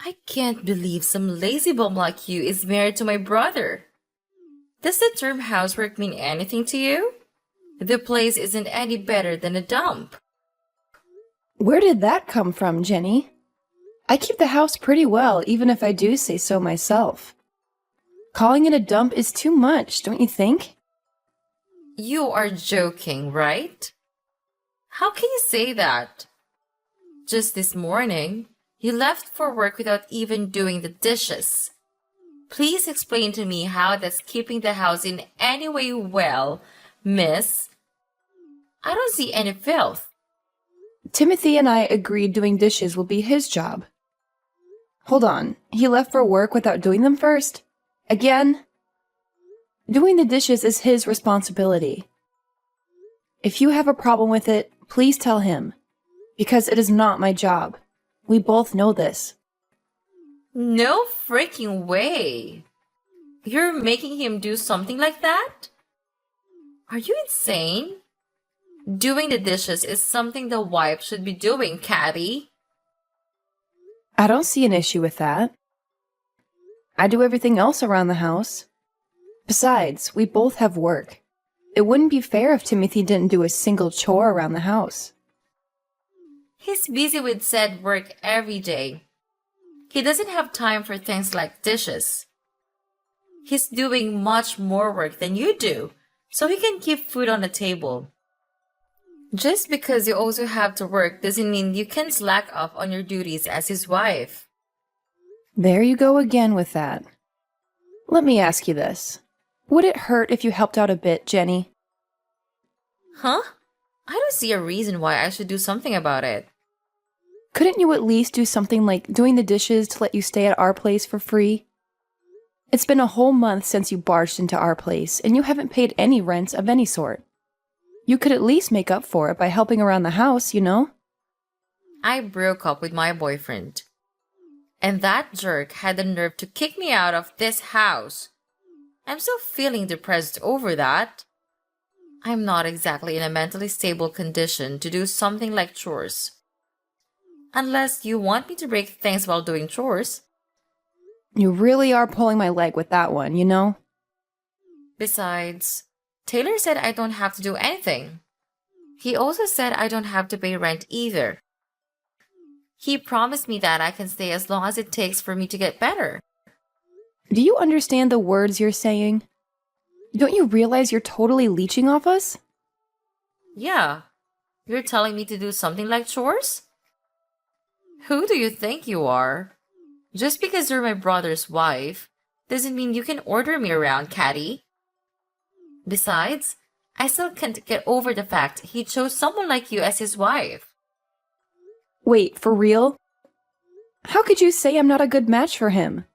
I can't believe some lazy bum like you is married to my brother. Does the term housework mean anything to you? The place isn't any better than a dump. Where did that come from, Jenny? I keep the house pretty well, even if I do say so myself. Calling it a dump is too much, don't you think? You are joking, right? How can you say that? Just this morning, you left for work without even doing the dishes. Please explain to me how that's keeping the house in any way well, miss. I don't see any filth. Timothy and I agreed doing dishes will be his job. Hold on, he left for work without doing them first? Again? Doing the dishes is his responsibility. If you have a problem with it, please tell him, because it is not my job. We both know this. No freaking way. You're making him do something like that? Are you insane? Doing the dishes is something the wife should be doing, Caddy. I don't see an issue with that. I do everything else around the house. Besides, we both have work. It wouldn't be fair if Timothy didn't do a single chore around the house. He's busy with said work every day. He doesn't have time for things like dishes. He's doing much more work than you do, so he can keep food on the table. Just because you also have to work doesn't mean you can slack off on your duties as his wife. There you go again with that. Let me ask you this. Would it hurt if you helped out a bit, Jenny? Huh? I don't see a reason why I should do something about it. Couldn't you at least do something like doing the dishes to let you stay at our place for free? It's been a whole month since you barged into our place, and you haven't paid any rent of any sort. You could at least make up for it by helping around the house, you know? I broke up with my boyfriend. And that jerk had the nerve to kick me out of this house. I'm still feeling depressed over that. I'm not exactly in a mentally stable condition to do something like chores. Unless you want me to break things while doing chores. You really are pulling my leg with that one, you know? Besides, Taylor said I don't have to do anything. He also said I don't have to pay rent either. He promised me that I can stay as long as it takes for me to get better. Do you understand the words you're saying? Don't you realize you're totally leeching off us? Yeah, you're telling me to do something like chores? Who do you think you are? Just because you're my brother's wife doesn't mean you can order me around, Caddy. Besides, I still can't get over the fact he chose someone like you as his wife. Wait, for real? How could you say I'm not a good match for him?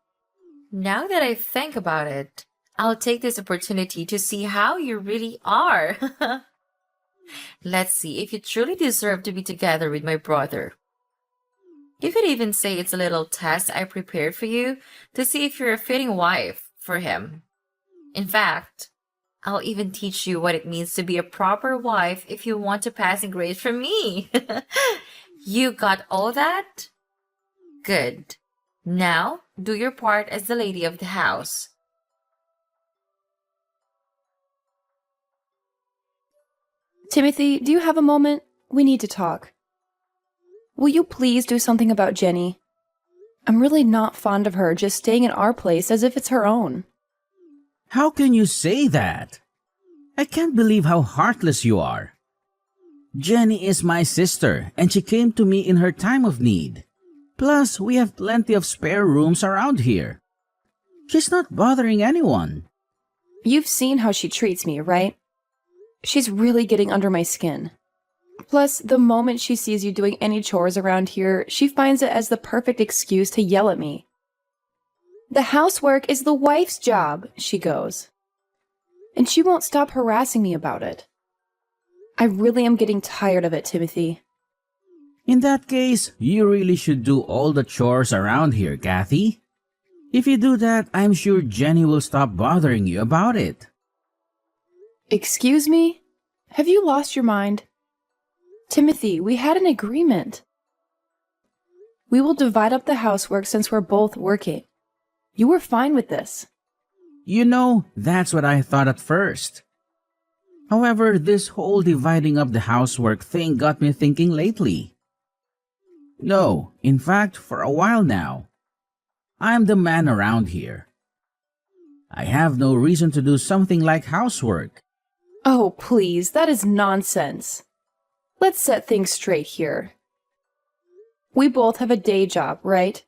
Now that I think about it, I'll take this opportunity to see how you really are. Let's see if you truly deserve to be together with my brother. You could even say it's a little test I prepared for you to see if you're a fitting wife for him. In fact, I'll even teach you what it means to be a proper wife if you want to pass in grade from me. You got all that? Good. Now, do your part as the lady of the house. Timothy, do you have a moment? We need to talk. Will you please do something about Jenny? I'm really not fond of her just staying in our place as if it's her own. How can you say that? I can't believe how heartless you are. Jenny is my sister, and she came to me in her time of need. Plus, we have plenty of spare rooms around here. She's not bothering anyone. You've seen how she treats me, right? She's really getting under my skin. Plus, the moment she sees you doing any chores around here, she finds it as the perfect excuse to yell at me. The housework is the wife's job, she goes. And she won't stop harassing me about it. I really am getting tired of it, Timothy. In that case, you really should do all the chores around here, Kathy. If you do that, I'm sure Jenny will stop bothering you about it. Excuse me? Have you lost your mind? Timothy, we had an agreement. We will divide up the housework since we're both working. You were fine with this. You know, that's what I thought at first. However, this whole dividing up the housework thing got me thinking lately. No, in fact, for a while now. I'm the man around here. I have no reason to do something like housework. Oh, please, that is nonsense. Let's set things straight here. We both have a day job, right?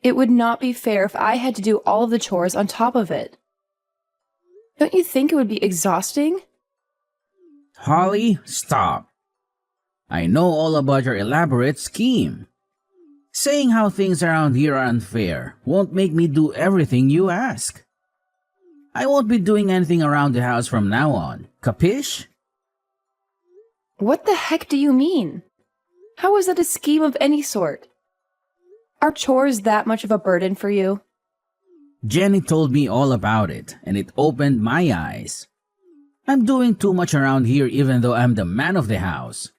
It would not be fair if I had to do all of the chores on top of it. Don't you think it would be exhausting? Holly, stop. I know all about your elaborate scheme. Saying how things around here are unfair won't make me do everything you ask. I won't be doing anything around the house from now on. Capish? What the heck do you mean? How is that a scheme of any sort? Are chores that much of a burden for you? Jenny told me all about it, and it opened my eyes. I'm doing too much around here even though I'm the man of the house.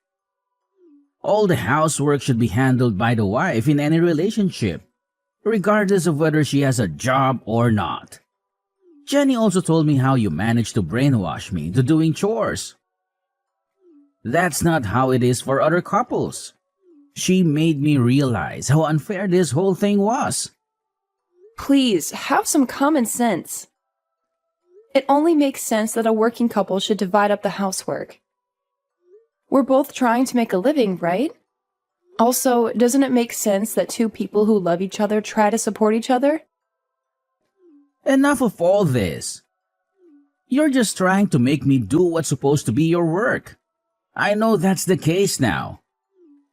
All the housework should be handled by the wife in any relationship, regardless of whether she has a job or not. Jenny also told me how you managed to brainwash me into doing chores. That's not how it is for other couples. She made me realize how unfair this whole thing was. Please, have some common sense. It only makes sense that a working couple should divide up the housework. We're both trying to make a living, right? Also, doesn't it make sense that two people who love each other try to support each other? Enough of all this. You're just trying to make me do what's supposed to be your work. I know that's the case now.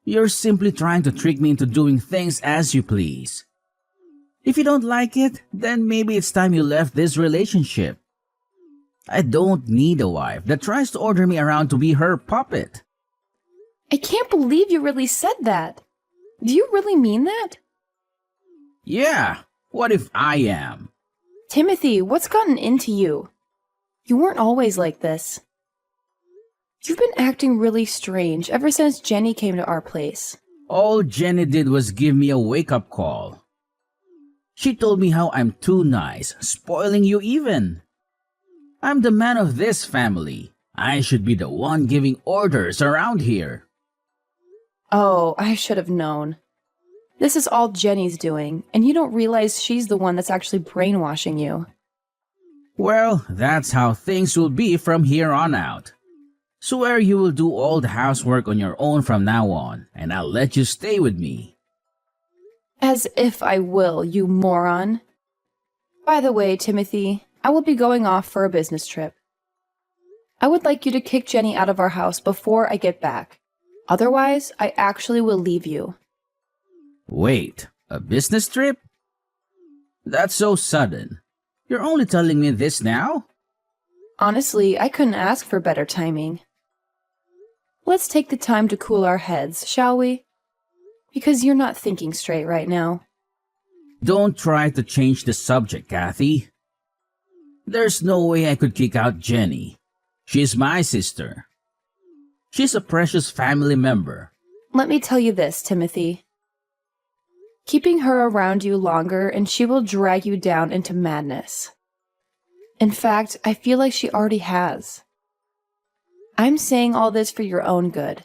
You're simply trying to trick me into doing things as you please. If you don't like it, then maybe it's time you left this relationship. I don't need a wife that tries to order me around to be her puppet. I can't believe you really said that. Do you really mean that? Yeah, what if I am? Timothy, what's gotten into you? You weren't always like this. You've been acting really strange ever since Jenny came to our place. All Jenny did was give me a wake-up call. She told me how I'm too nice, spoiling you even. I'm the man of this family. I should be the one giving orders around here. Oh, I should have known. This is all Jenny's doing, and you don't realize she's the one that's actually brainwashing you. Well, that's how things will be from here on out. Swear you will do all the housework on your own from now on, and I'll let you stay with me. As if I will, you moron. By the way, Timothy, I will be going off for a business trip. I would like you to kick Jenny out of our house before I get back. Otherwise, I actually will leave you. Wait, a business trip? That's so sudden. You're only telling me this now? Honestly, I couldn't ask for better timing. Let's take the time to cool our heads, shall we? Because you're not thinking straight right now. Don't try to change the subject, Kathy. There's no way I could kick out Jenny. She's my sister. She's a precious family member. Let me tell you this, Timothy. Keeping her around you longer and she will drag you down into madness. In fact, I feel like she already has. I'm saying all this for your own good.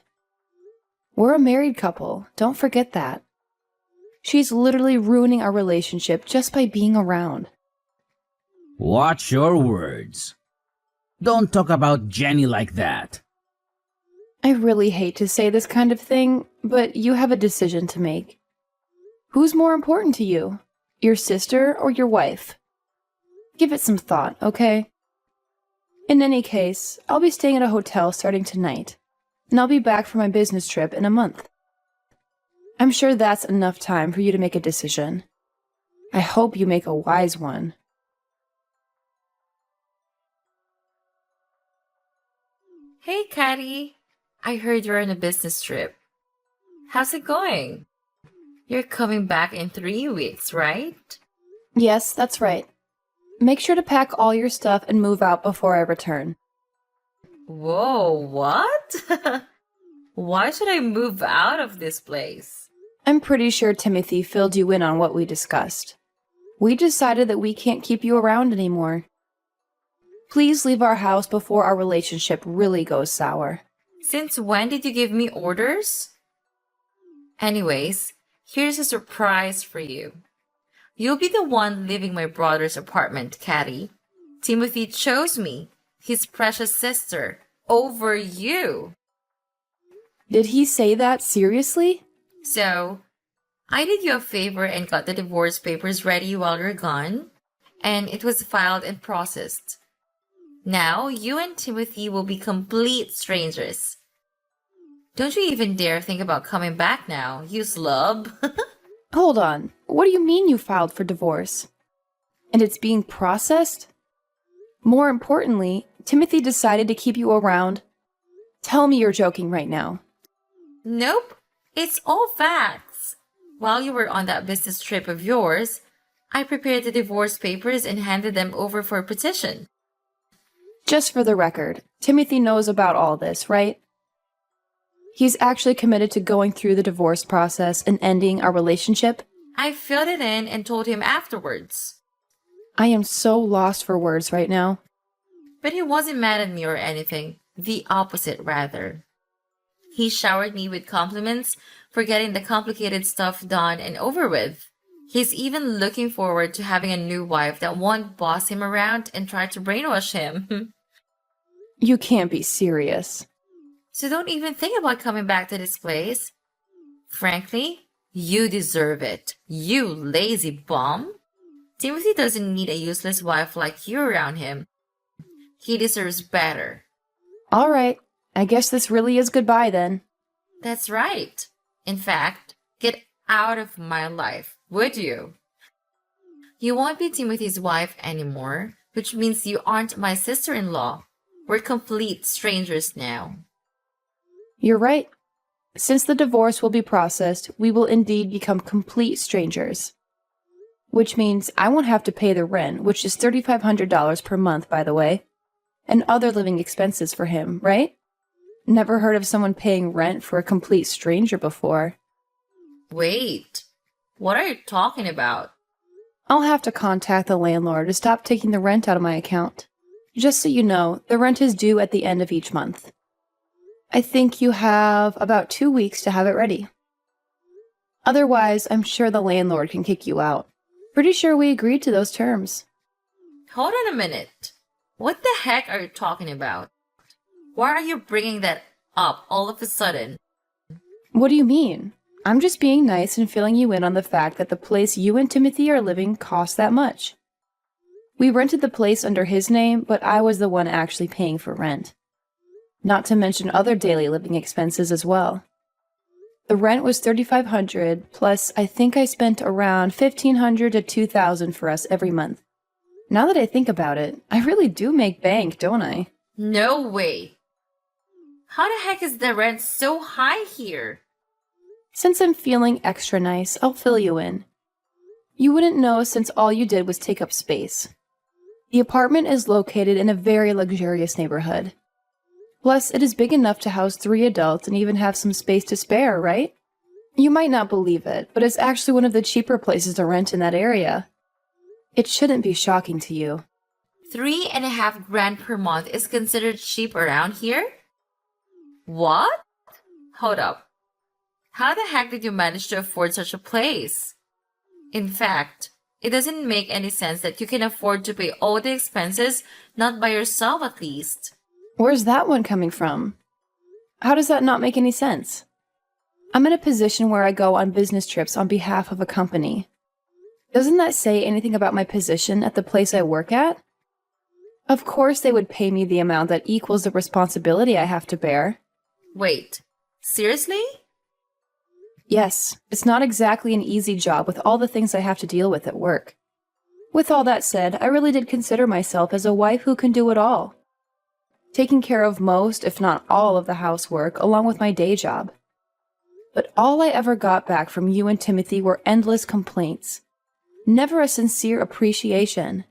We're a married couple, don't forget that. She's literally ruining our relationship just by being around. Watch your words. Don't talk about Jenny like that. I really hate to say this kind of thing, but you have a decision to make. Who's more important to you? Your sister or your wife? Give it some thought, okay? In any case, I'll be staying at a hotel starting tonight, and I'll be back for my business trip in a month. I'm sure that's enough time for you to make a decision. I hope you make a wise one. Hey, Caddy. I heard you're on a business trip. How's it going? You're coming back in 3 weeks, right? Yes, that's right. Make sure to pack all your stuff and move out before I return. Whoa, what? Why should I move out of this place? I'm pretty sure Timothy filled you in on what we discussed. We decided that we can't keep you around anymore. Please leave our house before our relationship really goes sour. Since when did you give me orders? Anyways, here's a surprise for you. You'll be the one leaving my brother's apartment, Caddy. Timothy chose me, his precious sister, over you. Did he say that seriously? So, I did you a favor and got the divorce papers ready while you're gone, and it was filed and processed. Now, you and Timothy will be complete strangers. Don't you even dare think about coming back now, you slub. Hold on. What do you mean you filed for divorce? And it's being processed? More importantly, Timothy decided to keep you around. Tell me you're joking right now. Nope, it's all facts. While you were on that business trip of yours, I prepared the divorce papers and handed them over for a petition. Just for the record, Timothy knows about all this, right? He's actually committed to going through the divorce process and ending our relationship? I filled it in and told him afterwards. I am so lost for words right now. But he wasn't mad at me or anything. The opposite, rather. He showered me with compliments for getting the complicated stuff done and over with. He's even looking forward to having a new wife that won't boss him around and try to brainwash him. You can't be serious. So don't even think about coming back to this place. Frankly, you deserve it, you lazy bum. Timothy doesn't need a useless wife like you around him. He deserves better. All right, I guess this really is goodbye then. That's right. In fact, get out of my life, would you? You won't be Timothy's wife anymore, which means you aren't my sister-in-law. We're complete strangers now. You're right. Since the divorce will be processed, we will indeed become complete strangers. Which means I won't have to pay the rent, which is $3,500 per month, by the way, and other living expenses for him, right? Never heard of someone paying rent for a complete stranger before. Wait, what are you talking about? I'll have to contact the landlord to stop taking the rent out of my account. Just so you know, the rent is due at the end of each month. I think you have about 2 weeks to have it ready. Otherwise, I'm sure the landlord can kick you out. Pretty sure we agreed to those terms. Hold on a minute. What the heck are you talking about? Why are you bringing that up all of a sudden? What do you mean? I'm just being nice and filling you in on the fact that the place you and Timothy are living costs that much. We rented the place under his name, but I was the one actually paying for rent. Not to mention other daily living expenses as well. The rent was $3,500, plus I think I spent around $1,500 to $2,000 for us every month. Now that I think about it, I really do make bank, don't I? No way. How the heck is the rent so high here? Since I'm feeling extra nice, I'll fill you in. You wouldn't know since all you did was take up space. The apartment is located in a very luxurious neighborhood. Plus, it is big enough to house 3 adults and even have some space to spare, right? You might not believe it, but it's actually one of the cheaper places to rent in that area. It shouldn't be shocking to you. 3.5 grand per month is considered cheap around here? What? Hold up. How the heck did you manage to afford such a place? In fact, it doesn't make any sense that you can afford to pay all the expenses, not by yourself at least. Where's that one coming from? How does that not make any sense? I'm in a position where I go on business trips on behalf of a company. Doesn't that say anything about my position at the place I work at? Of course they would pay me the amount that equals the responsibility I have to bear. Wait, seriously? Yes, it's not exactly an easy job with all the things I have to deal with at work. With all that said, I really did consider myself as a wife who can do it all. Taking care of most, if not all, of the housework, along with my day job. But all I ever got back from you and Timothy were endless complaints. Never a sincere appreciation.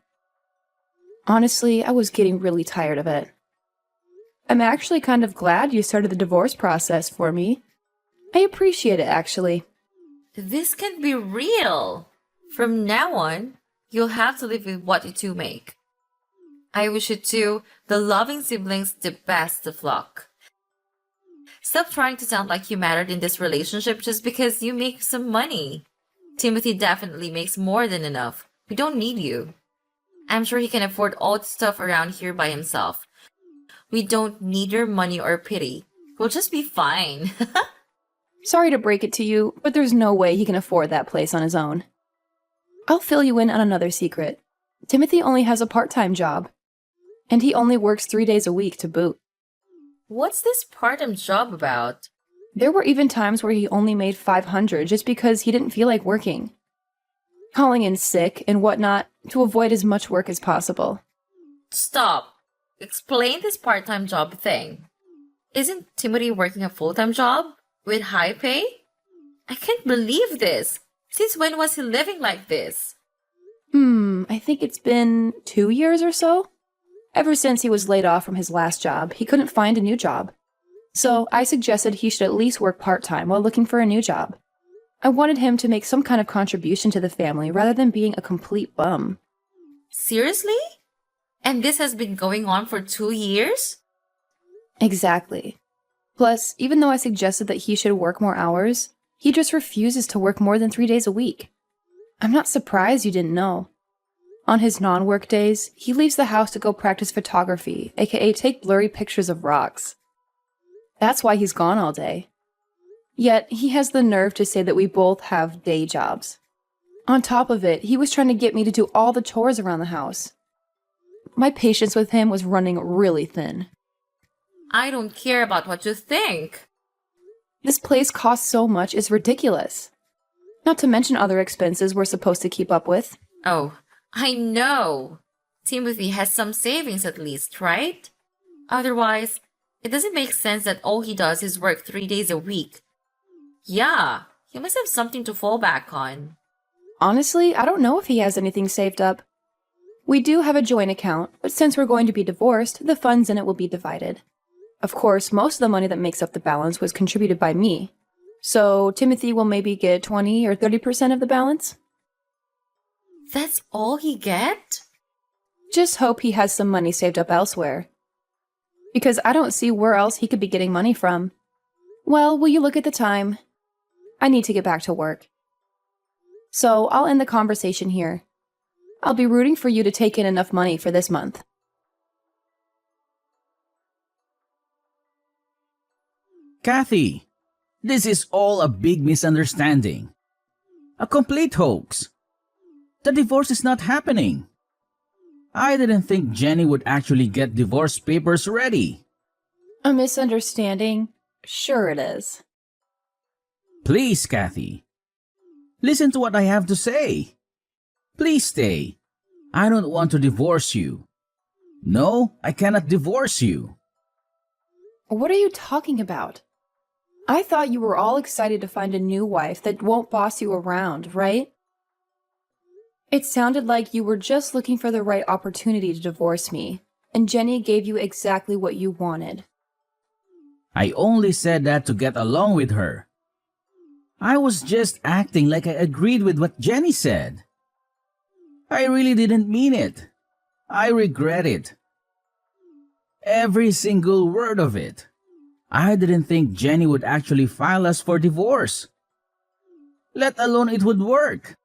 Honestly, I was getting really tired of it. I'm actually kind of glad you started the divorce process for me. I appreciate it, actually. This can't be real. From now on, you'll have to live with what you two make. I wish you two, the loving siblings, the best of luck. Stop trying to sound like you mattered in this relationship just because you make some money. Timothy definitely makes more than enough. We don't need you. I'm sure he can afford all the stuff around here by himself. We don't need your money or pity. We'll just be fine. Sorry to break it to you, but there's no way he can afford that place on his own. I'll fill you in on another secret. Timothy only has a part-time job, and he only works 3 days a week to boot. What's this part-time job about? There were even times where he only made $500 just because he didn't feel like working, calling in sick and whatnot to avoid as much work as possible. Stop. Explain this part-time job thing. Isn't Timothy working a full-time job? With high pay? I can't believe this. Since when was he living like this? I think it's been 2 years or so. Ever since he was laid off from his last job, he couldn't find a new job. So I suggested he should at least work part-time while looking for a new job. I wanted him to make some kind of contribution to the family rather than being a complete bum. Seriously? And this has been going on for 2 years? Exactly. Plus, even though I suggested that he should work more hours, he just refuses to work more than 3 days a week. I'm not surprised you didn't know. On his non-work days, he leaves the house to go practice photography, aka take blurry pictures of rocks. That's why he's gone all day. Yet, he has the nerve to say that we both have day jobs. On top of it, he was trying to get me to do all the chores around the house. My patience with him was running really thin. I don't care about what you think. This place costs so much, it's ridiculous. Not to mention other expenses we're supposed to keep up with. Oh, I know. Timothy has some savings at least, right? Otherwise, it doesn't make sense that all he does is work 3 days a week. Yeah, he must have something to fall back on. Honestly, I don't know if he has anything saved up. We do have a joint account, but since we're going to be divorced, the funds in it will be divided. Of course, most of the money that makes up the balance was contributed by me. So Timothy will maybe get 20 or 30% of the balance. That's all he get? Just hope he has some money saved up elsewhere. Because I don't see where else he could be getting money from. Well, will you look at the time? I need to get back to work. So I'll end the conversation here. I'll be rooting for you to take in enough money for this month. Kathy, this is all a big misunderstanding. A complete hoax. The divorce is not happening. I didn't think Jenny would actually get divorce papers ready. A misunderstanding? Sure it is. Please, Kathy. Listen to what I have to say. Please stay. I don't want to divorce you. No, I cannot divorce you. What are you talking about? I thought you were all excited to find a new wife that won't boss you around, right? It sounded like you were just looking for the right opportunity to divorce me, and Jenny gave you exactly what you wanted. I only said that to get along with her. I was just acting like I agreed with what Jenny said. I really didn't mean it. I regret it. Every single word of it. I didn't think Jenny would actually file us for divorce. Let alone it would work.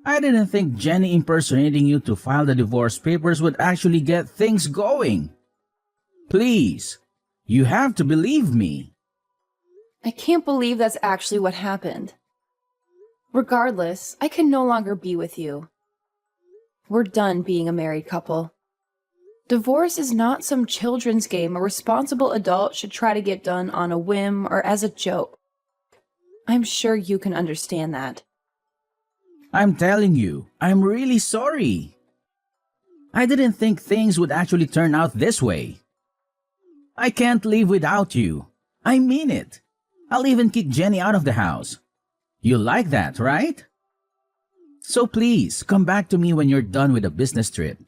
I didn't think Jenny impersonating you to file the divorce papers would actually get things going. Please, you have to believe me. I can't believe that's actually what happened. Regardless, I can no longer be with you. We're done being a married couple. Divorce is not some children's game a responsible adult should try to get done on a whim or as a joke. I'm sure you can understand that. I'm telling you, I'm really sorry. I didn't think things would actually turn out this way. I can't live without you. I mean it. I'll even kick Jenny out of the house. You like that, right? So please, come back to me when you're done with the business trip.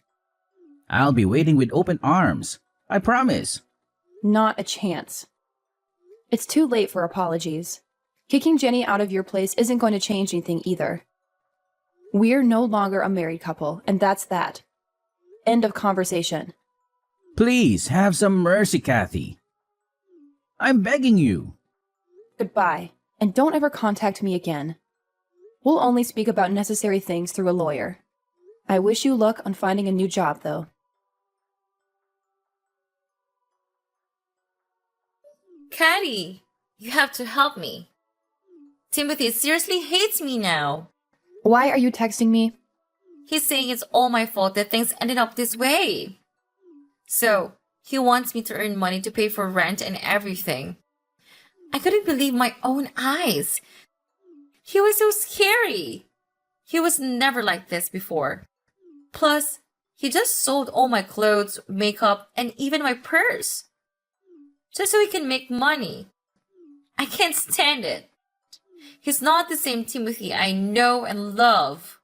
I'll be waiting with open arms. I promise. Not a chance. It's too late for apologies. Kicking Jenny out of your place isn't going to change anything either. We're no longer a married couple, and that's that. End of conversation. Please have some mercy, Kathy. I'm begging you. Goodbye, and don't ever contact me again. We'll only speak about necessary things through a lawyer. I wish you luck on finding a new job, though. Caddy, you have to help me. Timothy seriously hates me now. Why are you texting me? He's saying it's all my fault that things ended up this way. So, he wants me to earn money to pay for rent and everything. I couldn't believe my own eyes. He was so scary. He was never like this before. Plus, he just sold all my clothes, makeup, and even my purse. Just so he can make money. I can't stand it. He's not the same Timothy I know and love.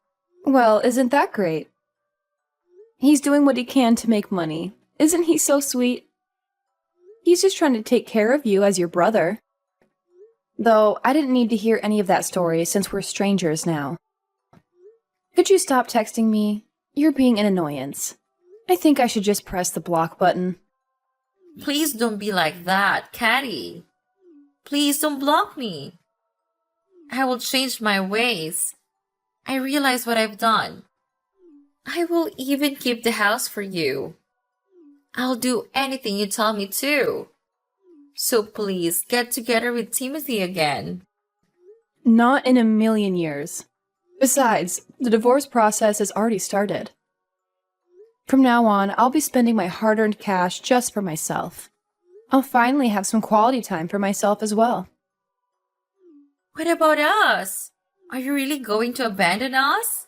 Well, isn't that great? He's doing what he can to make money. Isn't he so sweet? He's just trying to take care of you as your brother. Though, I didn't need to hear any of that story since we're strangers now. Could you stop texting me? You're being an annoyance. I think I should just press the block button. Please don't be like that, Caddy. Please don't block me. I will change my ways. I realize what I've done. I will even keep the house for you. I'll do anything you tell me to. So please get together with Timothy again. Not in a million years. Besides, the divorce process has already started. From now on, I'll be spending my hard-earned cash just for myself. I'll finally have some quality time for myself as well. What about us? Are you really going to abandon us?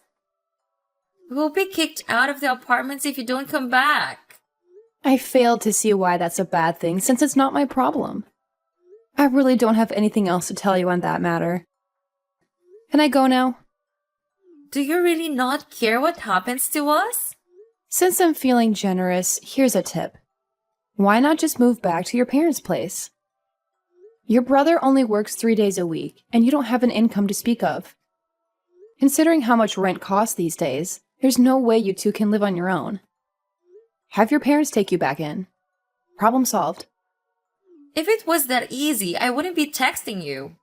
We'll be kicked out of the apartments if you don't come back. I failed to see why that's a bad thing since it's not my problem. I really don't have anything else to tell you on that matter. Can I go now? Do you really not care what happens to us? Since I'm feeling generous, here's a tip. Why not just move back to your parents' place? Your brother only works 3 days a week, and you don't have an income to speak of. Considering how much rent costs these days, there's no way you two can live on your own. Have your parents take you back in. Problem solved. If it was that easy, I wouldn't be texting you.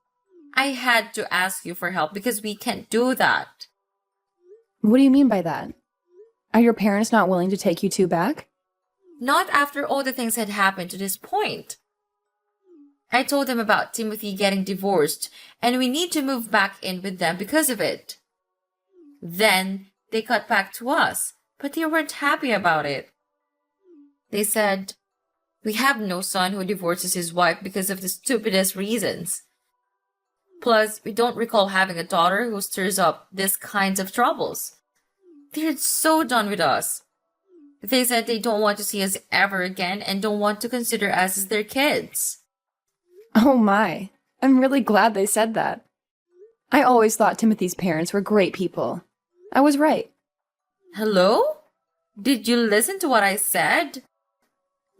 I had to ask you for help because we can't do that. What do you mean by that? Are your parents not willing to take you two back? Not after all the things had happened to this point. I told them about Timothy getting divorced, and we need to move back in with them because of it. Then they cut back to us, but they weren't happy about it. They said, "We have no son who divorces his wife because of the stupidest reasons. Plus, we don't recall having a daughter who stirs up these kinds of troubles." They're so done with us. They said they don't want to see us ever again and don't want to consider us as their kids. Oh my, I'm really glad they said that. I always thought Timothy's parents were great people. I was right. Hello? Did you listen to what I said?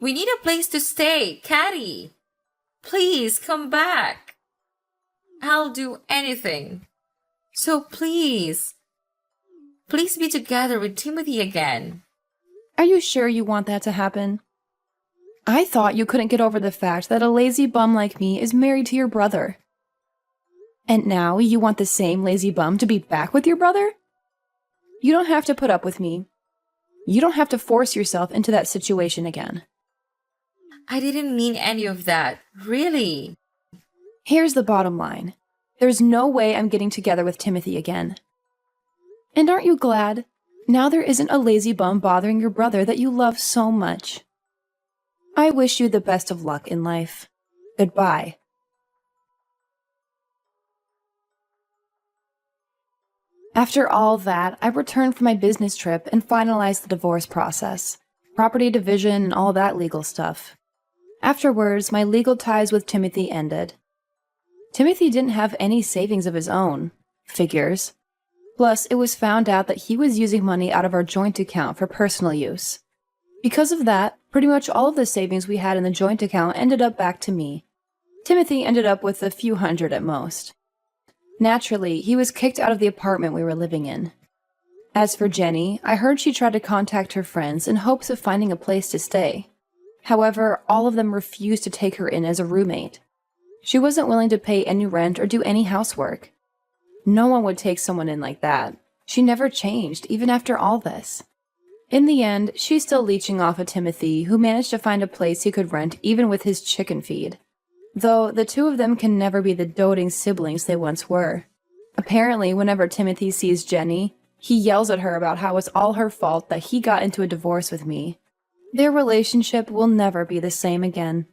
We need a place to stay, Caddy. Please come back. I'll do anything. So please be together with Timothy again. Are you sure you want that to happen? I thought you couldn't get over the fact that a lazy bum like me is married to your brother. And now you want the same lazy bum to be back with your brother? You don't have to put up with me. You don't have to force yourself into that situation again. I didn't mean any of that, really. Here's the bottom line. There's no way I'm getting together with Timothy again. And aren't you glad? Now there isn't a lazy bum bothering your brother that you love so much. I wish you the best of luck in life. Goodbye. After all that, I returned from my business trip and finalized the divorce process, property division, and all that legal stuff. Afterwards, my legal ties with Timothy ended. Timothy didn't have any savings of his own. Figures. Plus, it was found out that he was using money out of our joint account for personal use. Because of that, pretty much all of the savings we had in the joint account ended up back to me. Timothy ended up with a few hundred at most. Naturally, he was kicked out of the apartment we were living in. As for Jenny, I heard she tried to contact her friends in hopes of finding a place to stay. However, all of them refused to take her in as a roommate. She wasn't willing to pay any rent or do any housework. No one would take someone in like that. She never changed, even after all this. In the end, she's still leeching off of Timothy, who managed to find a place he could rent even with his chicken feed. Though the two of them can never be the doting siblings they once were. Apparently, whenever Timothy sees Jenny, he yells at her about how it's all her fault that he got into a divorce with me. Their relationship will never be the same again.